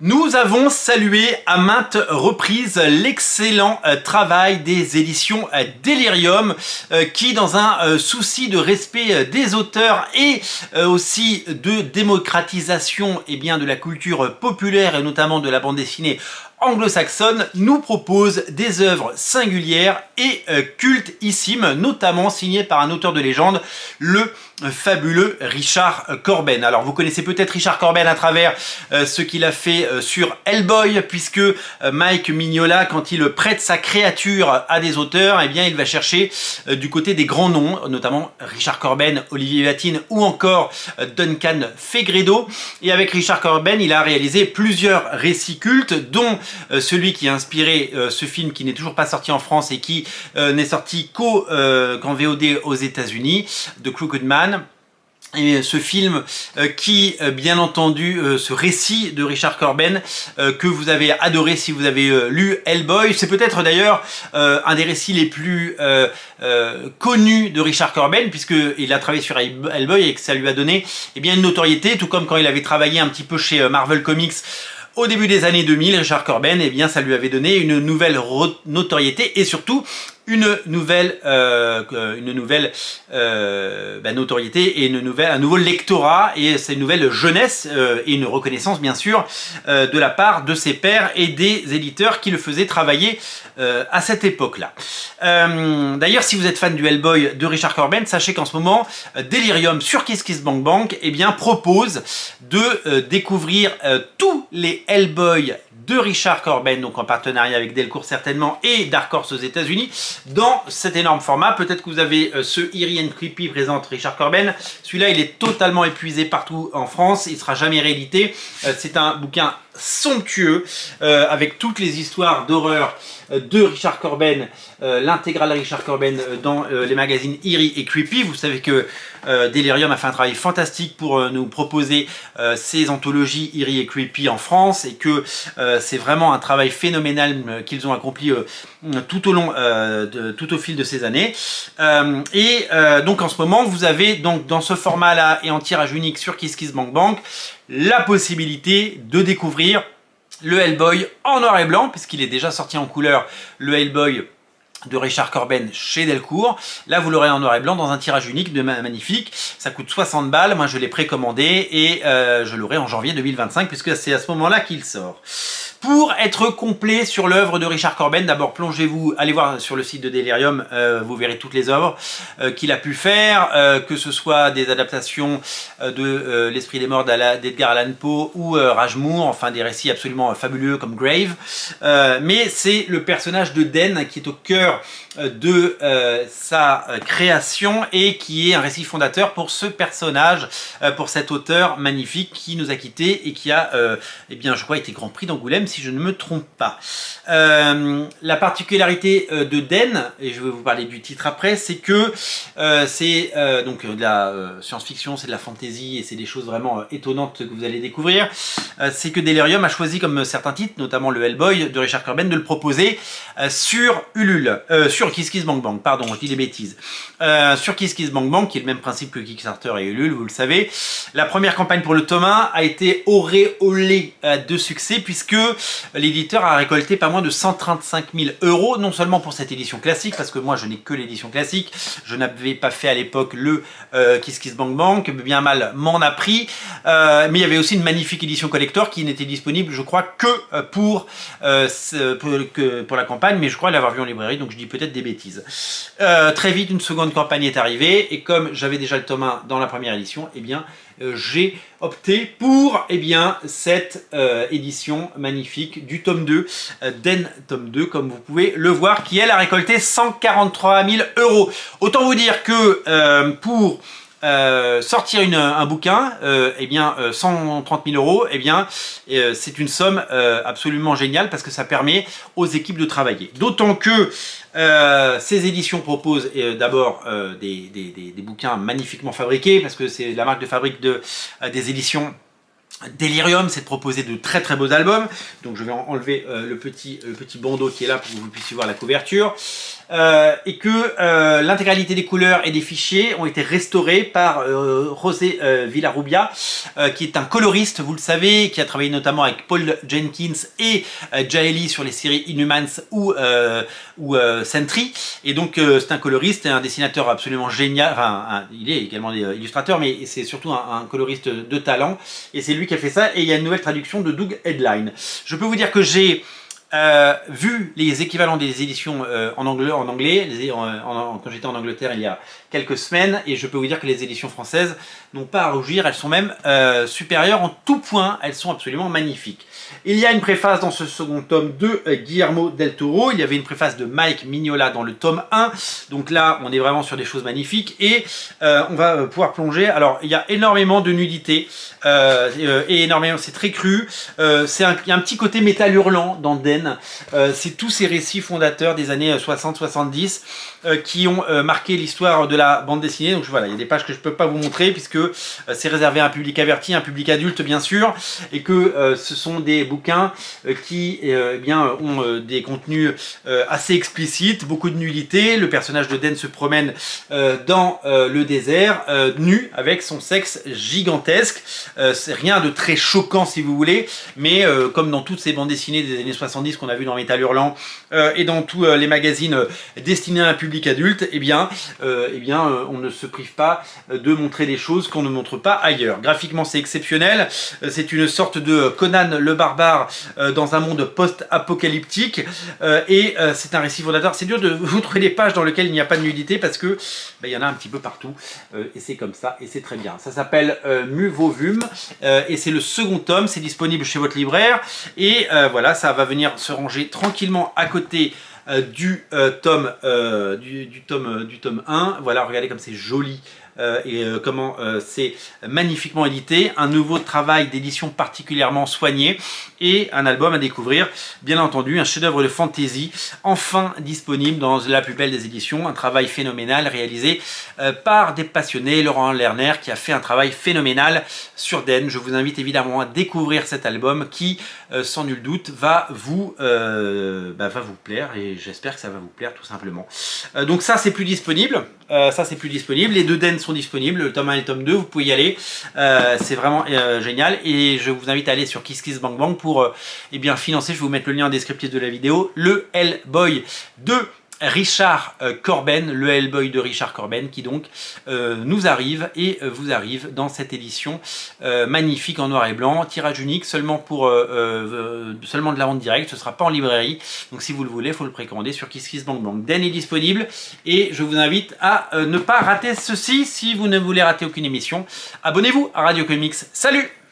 Nous avons salué à maintes reprises l'excellent travail des éditions Delirium qui, dans un souci de respect des auteurs et aussi de démocratisation de la culture populaire et notamment de la bande dessinée anglo-saxonne, nous propose des œuvres singulières et cultissimes, notamment signées par un auteur de légende, le fabuleux Richard Corben. Alors vous connaissez peut-être Richard Corben à travers ce qu'il a fait sur Hellboy, puisque Mike Mignola, quand il prête sa créature à des auteurs, eh bien il va chercher du côté des grands noms, notamment Richard Corben, Olivier Vatine ou encore Duncan Fegredo. Et avec Richard Corben, il a réalisé plusieurs récits cultes, dont celui qui a inspiré ce film qui n'est toujours pas sorti en France et qui n'est sorti qu'en VOD aux États-Unis, The Crooked Man. Et ce film qui, bien entendu, ce récit de Richard Corben que vous avez adoré si vous avez lu Hellboy, c'est peut-être d'ailleurs un des récits les plus connus de Richard Corben, puisqu'il a travaillé sur Hellboy et que ça lui a donné une notoriété, tout comme quand il avait travaillé un petit peu chez Marvel Comics au début des années 2000, Richard Corben, ça lui avait donné une nouvelle notoriété et surtout une nouvelle notoriété et un nouveau lectorat, et c'est une nouvelle jeunesse et une reconnaissance bien sûr de la part de ses pairs et des éditeurs qui le faisaient travailler à cette époque-là. D'ailleurs, si vous êtes fan du Hellboy de Richard Corben, sachez qu'en ce moment Delirium sur Kiss Kiss Bang Bang propose de découvrir tous les Hellboy de Richard Corben, donc en partenariat avec Delcourt certainement et Dark Horse aux États-Unis, dans cet énorme format. Peut-être que vous avez ce Eerie and Creepy présente Richard Corben. Celui-là, il est totalement épuisé partout en France, il ne sera jamais réédité. C'est un bouquin somptueux avec toutes les histoires d'horreur de Richard Corben, l'intégrale Richard Corben dans les magazines Eerie et Creepy. Vous savez que Delirium a fait un travail fantastique pour nous proposer ces anthologies Eerie et Creepy en France, et que c'est vraiment un travail phénoménal qu'ils ont accompli tout au fil de ces années. Donc en ce moment, vous avez donc dans ce format-là et en tirage unique sur Kiss Kiss Bang Bang la possibilité de découvrir le Hellboy en noir et blanc, puisqu'il est déjà sorti en couleur, le Hellboy de Richard Corben chez Delcourt. Là, vous l'aurez en noir et blanc dans un tirage unique de magnifique. Ça coûte 60 balles. Moi, je l'ai précommandé et je l'aurai en janvier 2025, puisque c'est à ce moment-là qu'il sort. Pour être complet sur l'œuvre de Richard Corben, d'abord plongez-vous, allez voir sur le site de Delirium, vous verrez toutes les œuvres qu'il a pu faire, que ce soit des adaptations de L'Esprit des Morts d'Edgar Allan Poe ou Rajmoor, enfin des récits absolument fabuleux comme Grave. Mais c'est le personnage de Den qui est au cœur de sa création et qui est un récit fondateur pour ce personnage, pour cet auteur magnifique qui nous a quittés et qui a, je crois, été Grand Prix d'Angoulême, si je ne me trompe pas. La particularité de Den, et je vais vous parler du titre après, c'est que c'est donc de la science-fiction, c'est de la fantasy et c'est des choses vraiment étonnantes que vous allez découvrir. C'est que Delirium a choisi, comme certains titres, notamment le Hellboy de Richard Corben, de le proposer sur Ulule, sur Kiss Kiss Bang Bang, pardon, je dis des bêtises. Sur Kiss Kiss Bang Bang, qui est le même principe que Kickstarter et Ulule, vous le savez. La première campagne pour le tome 1 a été auréolée de succès, puisque l'éditeur a récolté pas moins de 135 000 €, non seulement pour cette édition classique, parce que moi je n'ai que l'édition classique, je n'avais pas fait à l'époque le Kiss Kiss Bang Bang, bien mal m'en a pris, mais il y avait aussi une magnifique édition collector qui n'était disponible, je crois, que pour la campagne, mais je crois l'avoir vu en librairie, donc je dis peut-être des bêtises. Très vite, une seconde campagne est arrivée, et comme j'avais déjà le tome 1 dans la première édition, j'ai opté pour cette édition magnifique du tome 2, Den tome 2, comme vous pouvez le voir, qui elle a récolté 143 000 €. Autant vous dire que pour sortir un bouquin, 130 000 €, c'est une somme absolument géniale, parce que ça permet aux équipes de travailler. D'autant que ces éditions proposent d'abord des bouquins magnifiquement fabriqués, parce que c'est la marque de fabrique des éditions Delirium, c'est de proposer de très très beaux albums. Donc je vais enlever le petit bandeau qui est là pour que vous puissiez voir la couverture. et que l'intégralité des couleurs et des fichiers ont été restaurés par José Villarrubia, qui est un coloriste, vous le savez, qui a travaillé notamment avec Paul Jenkins et Jaeli sur les séries Inhumans ou Sentry. Et donc c'est un coloriste et un dessinateur absolument génial. Enfin, il est également illustrateur, mais c'est surtout un coloriste de talent. Et c'est lui qui a fait ça. Et il y a une nouvelle traduction de Doug Headline. Je peux vous dire que j'ai vu les équivalents des éditions en anglais quand j'étais en Angleterre il y a quelques semaines, et je peux vous dire que les éditions françaises n'ont pas à rougir, elles sont même supérieures en tout point, elles sont absolument magnifiques. Il y a une préface dans ce second tome de Guillermo del Toro, il y avait une préface de Mike Mignola dans le tome 1, donc là on est vraiment sur des choses magnifiques, et on va pouvoir plonger. Alors il y a énormément de nudité, et énormément, c'est très cru, il y a un petit côté métal hurlant dans Den, c'est tous ces récits fondateurs des années 60-70 qui ont marqué l'histoire de la bande dessinée. Donc voilà, il y a des pages que je ne peux pas vous montrer puisque c'est réservé à un public averti, un public adulte bien sûr, et que ce sont des bouquins qui ont des contenus assez explicites, beaucoup de nudité. Le personnage de Den se promène dans le désert, nu, avec son sexe gigantesque. C'est rien de très choquant si vous voulez, mais comme dans toutes ces bandes dessinées des années 70 qu'on a vu dans Métal Hurlant et dans tous les magazines destinés à un public adulte, on ne se prive pas de montrer des choses qu'on ne montre pas ailleurs. Graphiquement c'est exceptionnel, c'est une sorte de Conan le barbare dans un monde post-apocalyptique, et c'est un récit fondateur. C'est dur de vous trouver des pages dans lesquelles il n'y a pas de nudité parce que il y en a un petit peu partout, et c'est comme ça et c'est très bien. Ça s'appelle Muvovum, et c'est le second tome, c'est disponible chez votre libraire, et voilà, ça va venir se ranger tranquillement à côté du tome 1. Voilà, regardez comme c'est joli et comment c'est magnifiquement édité. Un nouveau travail d'édition particulièrement soigné et un album à découvrir, bien entendu, un chef-d'œuvre de fantasy enfin disponible dans la plus belle des éditions. Un travail phénoménal réalisé par des passionnés. Laurent Lerner qui a fait un travail phénoménal sur Den. Je vous invite évidemment à découvrir cet album qui, sans nul doute, va vous plaire, et j'espère que ça va vous plaire tout simplement. Donc ça c'est plus disponible. Les deux Den sont disponibles, le tome 1 et le tome 2, vous pouvez y aller. C'est vraiment génial, et je vous invite à aller sur KissKissBankBank pour financer, je vais vous mettre le lien en descriptif de la vidéo, le Hellboy de Richard Corben, le Hellboy de Richard Corben, qui donc nous arrive et vous arrive dans cette édition magnifique en noir et blanc, tirage unique, seulement seulement de la vente directe, ce ne sera pas en librairie, donc si vous le voulez, il faut le précommander sur KissKissBankBank. Den est disponible, et je vous invite à ne pas rater ceci. Si vous ne voulez rater aucune émission, abonnez-vous à Radio Comics. Salut!